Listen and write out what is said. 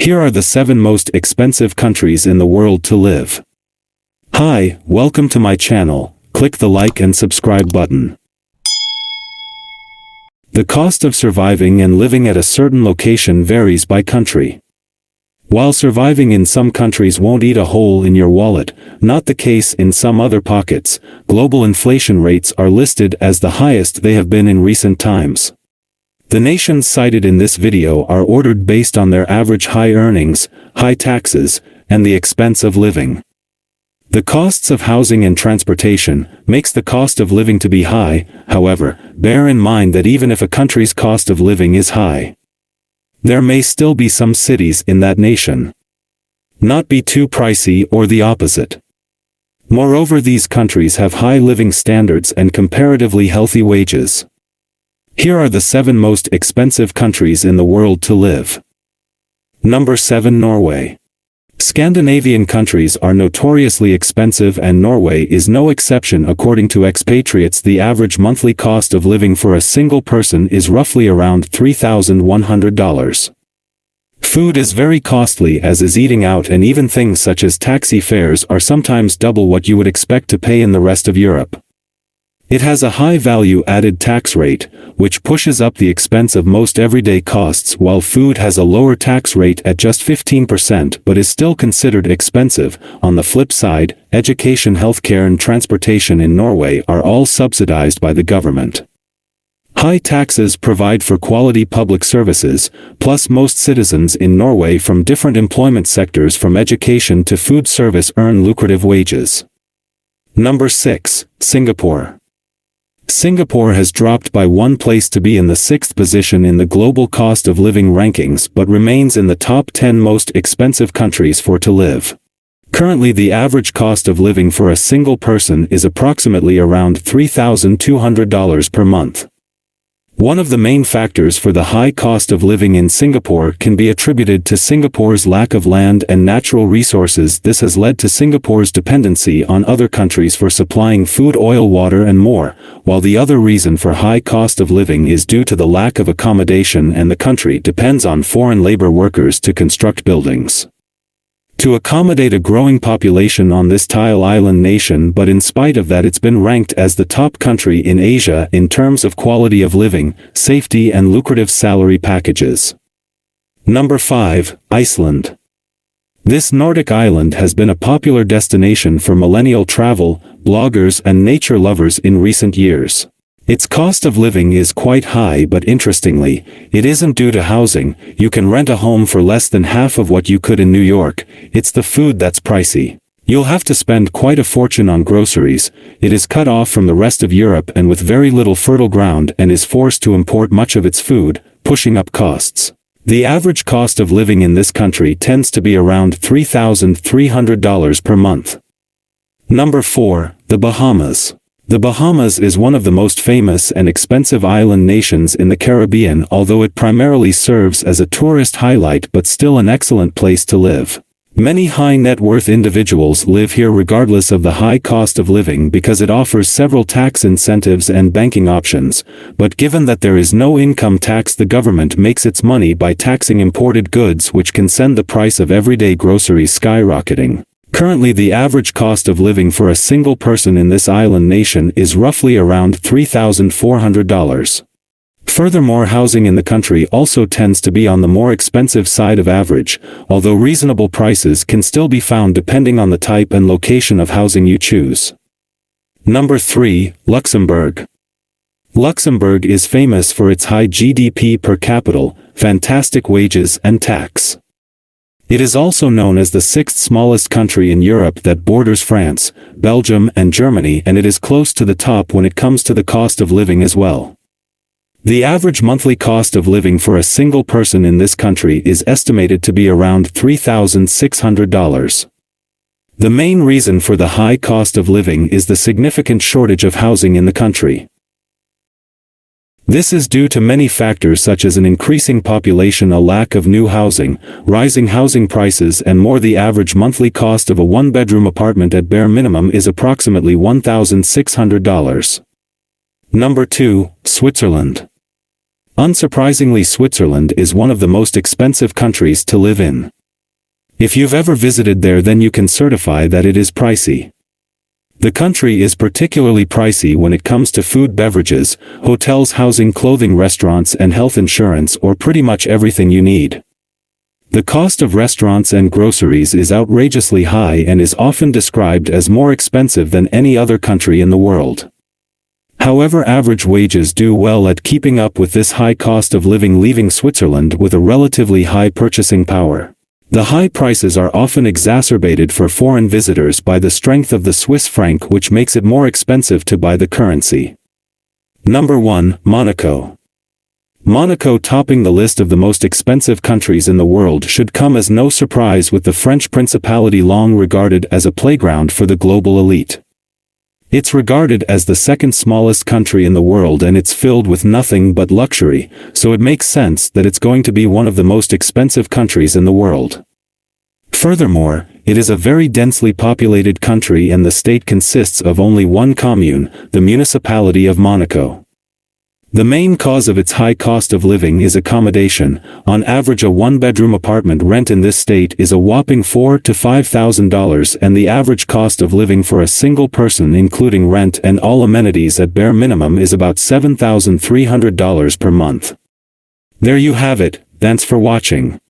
Here are the 7 most expensive countries in the world to live. Hi, welcome to my channel. Click the like and subscribe button. The cost of surviving and living at a certain location varies by country. While surviving in some countries won't eat a hole in your wallet, not the case in some other pockets. Global inflation rates are listed as the highest they have been in recent times. The nations cited in this video are ordered based on their average high earnings, high taxes, and the expense of living. The costs of housing and transportation makes the cost of living to be high. However, bear in mind that even if a country's cost of living is high, there may still be some cities in that nation not be too pricey or the opposite. Moreover, these countries have high living standards and comparatively healthy wages. Here are the 7 most expensive countries in the world to live. Number 7. Norway. Scandinavian countries are notoriously expensive, and Norway is no exception. According to expatriates, the average monthly cost of living for a single person is roughly around $3,100. Food is very costly, as is eating out, and even things such as taxi fares are sometimes double what you would expect to pay in the rest of Europe. It has a high value-added tax rate, which pushes up the expense of most everyday costs, while food has a lower tax rate at just 15% but is still considered expensive. On the flip side, education, healthcare and transportation in Norway are all subsidized by the government. High taxes provide for quality public services, plus most citizens in Norway from different employment sectors from education to food service earn lucrative wages. Number 6. Singapore. Singapore has dropped by 1 place to be in the 6th position in the global cost of living rankings, but remains in the top 10 most expensive countries for to live. Currently, the average cost of living for a single person is approximately around $3,200 per month. One of the main factors for the high cost of living in Singapore can be attributed to Singapore's lack of land and natural resources. This has led to Singapore's dependency on other countries for supplying food, oil, water and more, while the other reason for high cost of living is due to the lack of accommodation, and the country depends on foreign labor workers to construct buildings to accommodate a growing population on this tile island nation. But in spite of that, it's been ranked as the top country in Asia in terms of quality of living, safety and lucrative salary packages. Number 5. Iceland. This Nordic island has been a popular destination for millennial travel, bloggers and nature lovers in recent years. Its cost of living is quite high, but interestingly, it isn't due to housing. You can rent a home for less than half of what you could in New York. It's the food that's pricey. You'll have to spend quite a fortune on groceries. It is cut off from the rest of Europe and with very little fertile ground, and is forced to import much of its food, pushing up costs. The average cost of living in this country tends to be around $3,300 per month. Number 4. The Bahamas. The Bahamas is one of the most famous and expensive island nations in the Caribbean, although it primarily serves as a tourist highlight, but still an excellent place to live. Many high net worth individuals live here regardless of the high cost of living because it offers several tax incentives and banking options, but given that there is no income tax, the government makes its money by taxing imported goods, which can send the price of everyday groceries skyrocketing. Currently, the average cost of living for a single person in this island nation is roughly around $3,400. Furthermore, housing in the country also tends to be on the more expensive side of average, although reasonable prices can still be found depending on the type and location of housing you choose. Number 3. Luxembourg. Luxembourg is famous for its high GDP per capita, fantastic wages and tax. It is also known as the 6th smallest country in Europe that borders France, Belgium and Germany, and it is close to the top when it comes to the cost of living as well. The average monthly cost of living for a single person in this country is estimated to be around $3,600. The main reason for the high cost of living is the significant shortage of housing in the country. This is due to many factors such as an increasing population, a lack of new housing, rising housing prices and more. The average monthly cost of a one-bedroom apartment at bare minimum is approximately $1,600. Number 2. Switzerland. Unsurprisingly, Switzerland is one of the most expensive countries to live in. If you've ever visited there, then you can certify that it is pricey. The country is particularly pricey when it comes to food, beverages, hotels, housing, clothing, restaurants, and health insurance, or pretty much everything you need. The cost of restaurants and groceries is outrageously high and is often described as more expensive than any other country in the world. However, average wages do well at keeping up with this high cost of living, leaving Switzerland with a relatively high purchasing power. The high prices are often exacerbated for foreign visitors by the strength of the Swiss franc, which makes it more expensive to buy the currency. Number 1, Monaco. Monaco, topping the list of the most expensive countries in the world, should come as no surprise, with the French Principality long regarded as a playground for the global elite. It's regarded as the second smallest country in the world, and it's filled with nothing but luxury, so it makes sense that it's going to be one of the most expensive countries in the world. Furthermore, it is a very densely populated country, and the state consists of only one commune, the municipality of Monaco. The main cause of its high cost of living is accommodation. On average, a one-bedroom apartment rent in this state is a whopping $4,000 to $5,000, and the average cost of living for a single person, including rent and all amenities at bare minimum, is about $7,300 per month. There you have it. Thanks for watching.